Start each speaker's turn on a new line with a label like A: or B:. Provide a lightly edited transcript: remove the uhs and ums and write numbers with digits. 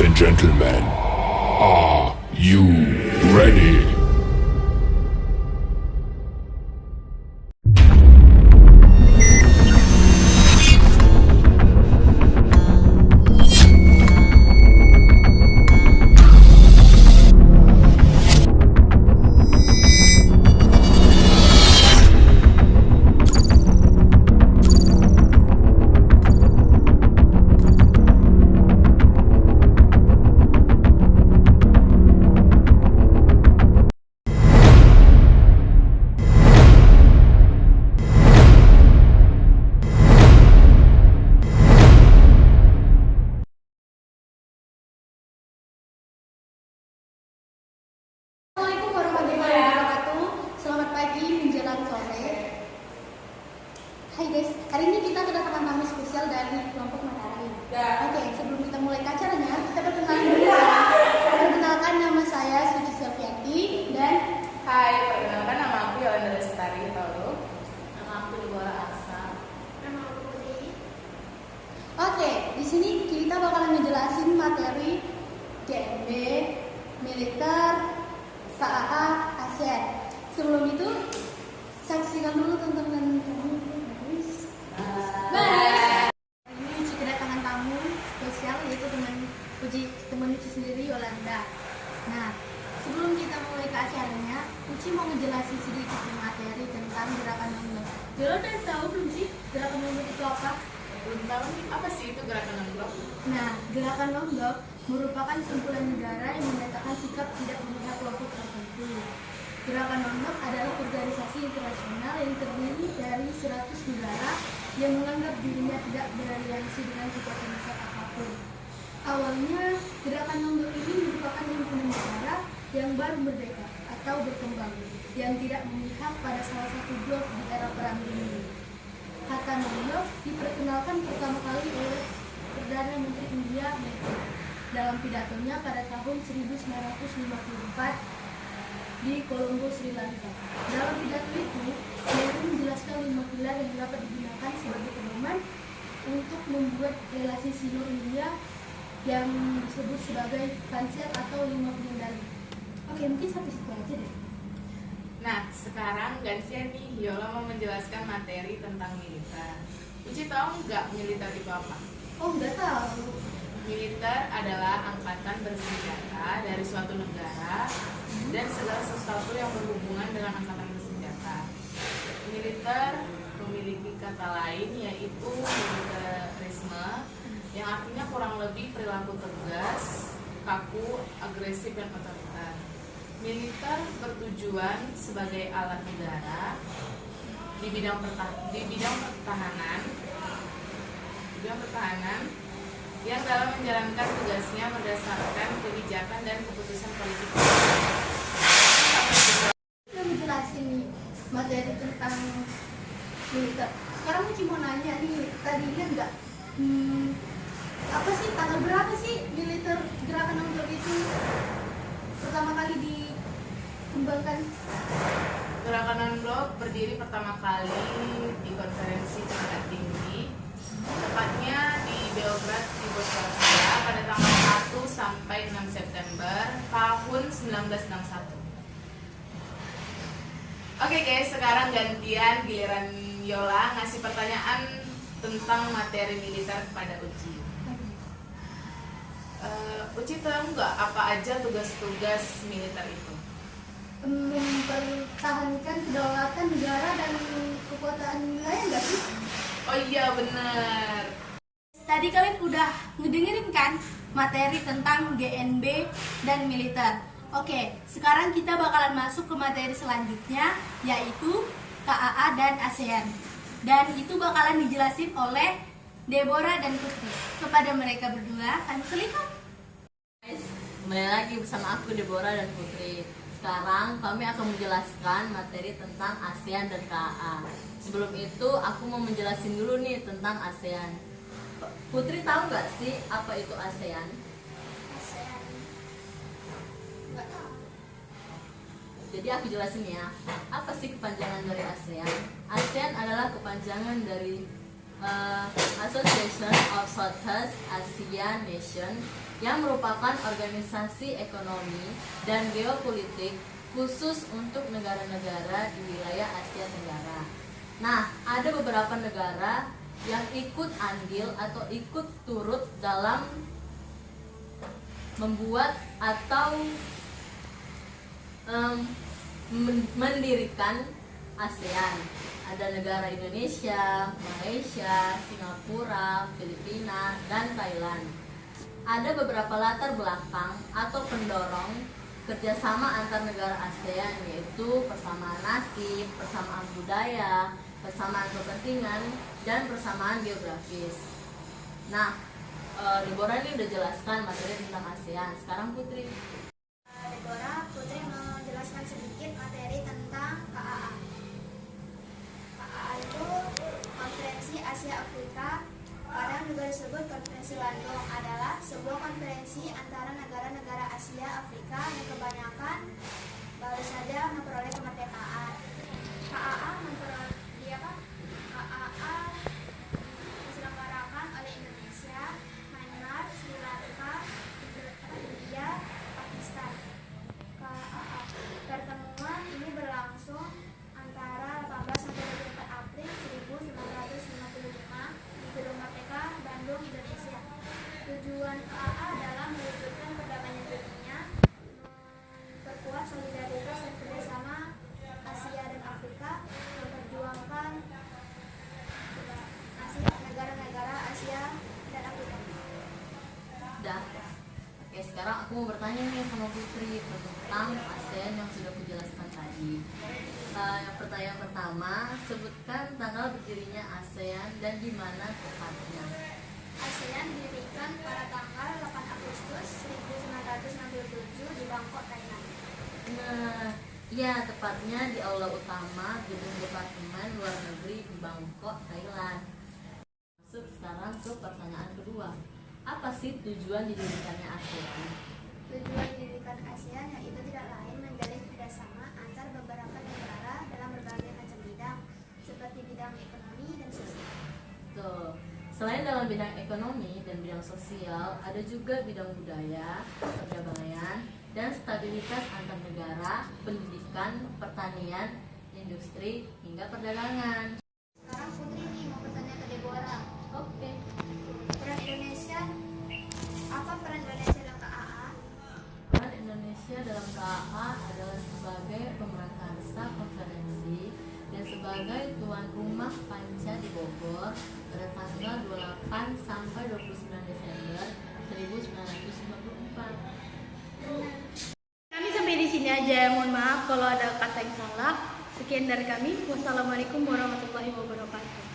A: Ladies and gentlemen, are you ready?
B: Assalamualaikum warahmatullahi wabarakatuh. Selamat pagi menjelang sore. Hai guys, hari ini kita kedatangan tamu spesial dari kelompok Matahari. Oke, sebelum kita mulai ke acaranya, kita perkenalan dulu ya. Perkenalkan, nama saya Suci Selviati dan
C: Hai, perkenalkan nama aku Yolanda Lestari Toro.
D: Nama aku Deborah Aksa.
B: nama aku Putri. Oke, di sini kita bakalan ngejelasin materi GNB, militer, KAA, ASEAN. Sebelum itu, saksikan dulu tontonan kami. Bye. Ini Uci kedatangan tamu spesial, yaitu teman Uci sendiri, Yolanda. Nah, sebelum kita mulai ke acaranya, Uci mau ngejelasin sedikit materi tentang gerakan non-blok. Yolanda tahu belum sih gerakan non-blok itu apa?
C: Belum tahu nih, apa sih itu gerakan non-blok?
B: Nah, gerakan non-blok merupakan kumpulan negara yang menyatakan sikap tidak memihak kelompok tertentu. Gerakan non-blok adalah organisasi internasional yang terdiri dari 100 negara yang menganggap dirinya tidak beraliansi dengan kekuatan besar apapun. Awalnya, gerakan non-blok ini merupakan himpunan negara yang baru merdeka atau berkembang, yang tidak memihak pada salah satu blok di era Perang Dingin. Kata non-blok diperkenalkan pertama kali oleh Perdana Menteri India Nehru dalam pidatonya pada tahun 1954 di Colombo, Sri Lanka. Dalam pidato itu, Nehru menjelaskan 5 pilar yang dapat digunakan sebagai pedoman untuk membuat relasi Sino-India yang disebut sebagai Pancel atau 5 pengendali. Oke, mungkin sampai situ aja deh.
C: Nah, sekarang gantian nih, Yola mau menjelaskan materi tentang militer. Uci tahu nggak militer itu apa?
B: Oh, udah tahu.
C: Militer adalah angkatan bersenjata dari suatu negara dan segala sesuatu yang berhubungan dengan angkatan bersenjata. Militer memiliki kata lain yaitu militarisme, yang artinya kurang lebih perilaku tegas, kaku, agresif, dan otoriter. Militer bertujuan sebagai alat negara di bidang pertahanan yang dalam menjalankan tugasnya berdasarkan kebijakan dan keputusan politik.
B: Kita menjelasin materi tentang militer. Sekarang Uci mau nanya nih, tadi lihat nggak? Apa sih tanggal berapa sih militer gerakan non-blok itu pertama kali dikembangkan?
C: Gerakan non-blok berdiri pertama kali di konferensi tingkat tinggi, tepatnya di Belgrad, Yugoslavia pada tanggal 1 sampai 6 September tahun 1961. Oke guys, sekarang gantian giliran Yola ngasih pertanyaan tentang materi militer kepada Uci. Uci tahu nggak apa aja tugas-tugas militer itu?
B: Mempertahankan kedaulatan negara dan kekuatan wilayah nggak sih?
C: Oh iya bener.
B: Tadi kalian udah ngedengerin kan materi tentang GNB dan militer. Oke, sekarang kita bakalan masuk ke materi selanjutnya, yaitu KAA dan ASEAN. Dan itu bakalan dijelasin oleh Deborah dan Putri. Kepada mereka berdua, kami silakan.
D: Guys, kembali lagi bersama aku Deborah dan Putri. Sekarang kami akan menjelaskan materi tentang ASEAN dan KAA. Sebelum itu aku mau menjelasin dulu nih tentang ASEAN. Putri tahu nggak sih apa itu ASEAN?
B: ASEAN. Nggak tahu.
D: Jadi aku jelasin ya. Apa sih kepanjangan dari ASEAN? ASEAN adalah kepanjangan dari Association of Southeast Asian Nations yang merupakan organisasi ekonomi dan geopolitik khusus untuk negara-negara di wilayah Asia Tenggara. Nah, ada beberapa negara yang ikut andil atau ikut turut dalam membuat atau mendirikan ASEAN. Ada negara Indonesia, Malaysia, Singapura, Filipina, dan Thailand. Ada beberapa latar belakang atau pendorong kerjasama antar negara ASEAN, yaitu persamaan nasib, persamaan budaya, persamaan kepentingan, dan persamaan geografis. Nah, Deborah ini udah jelaskan materi tentang ASEAN. Sekarang Putri.
B: Deborah, Putri mau jelaskan sedikit materi tentang KAA. KAA itu Konferensi Asia Afrika. Pada negara tersebut, Konferensi Bandung adalah sebuah konferensi antara negara-negara Asia Afrika yang kebanyakan baru saja memperoleh kemerdekaan. KAA diselenggarakan oleh Indonesia, Myanmar, Sri Lanka, India, Pakistan. KAA pertemuan ini berlangsung antara 18 sampai 24 April 1955 di Gedung Merdeka, Bandung, Indonesia. Tujuan KAA adalah mewujudkan perdamaian dunia, memperkuat solidaritas dan kerjasama Asia dan Afrika, memperjuangkan negara-negara Asia dan Afrika.
D: Dah. Oke, sekarang aku mau bertanya nih sama Putri tentang ASEAN yang sudah aku jelaskan tadi. Yang pertanyaan pertama, sebutkan tanggal berdirinya ASEAN dan di mana tepatnya.
B: ASEAN didirikan pada tanggal 8 Agustus 1967 di Bangkok, Thailand.
D: Nah, ya tepatnya di Aula Utama Gedung Departemen Luar Negeri di Bangkok, Thailand. Masuk sekarang ke pertanyaan kedua. Apa sih tujuan didirikannya ASEAN?
B: Tujuan didirikan ASEAN yaitu tidak lain menjalin kerjasama antar beberapa negara dalam berbagai macam bidang, seperti bidang ekonomi dan sosial.
D: Tuh. Selain dalam bidang ekonomi dan bidang sosial, ada juga bidang budaya, perdamaian, dan stabilitas antar negara, pendidikan, pertanian, industri, hingga perdagangan.
B: Sekarang Putri nih mau bertanya ke Deborah.
D: Oke.
B: Peran Indonesia, apa peran Indonesia dalam KAA?
D: Peran Indonesia dalam KAA adalah sebagai pemerantarsa konferensi dan sebagai tuan rumah Panca di Bogor pada tanggal 28 sampai 29 Desember 1954.
B: Kami sampai di sini aja. Mohon maaf kalau ada kata yang salah. Sekian dari kami. Wassalamualaikum warahmatullahi wabarakatuh.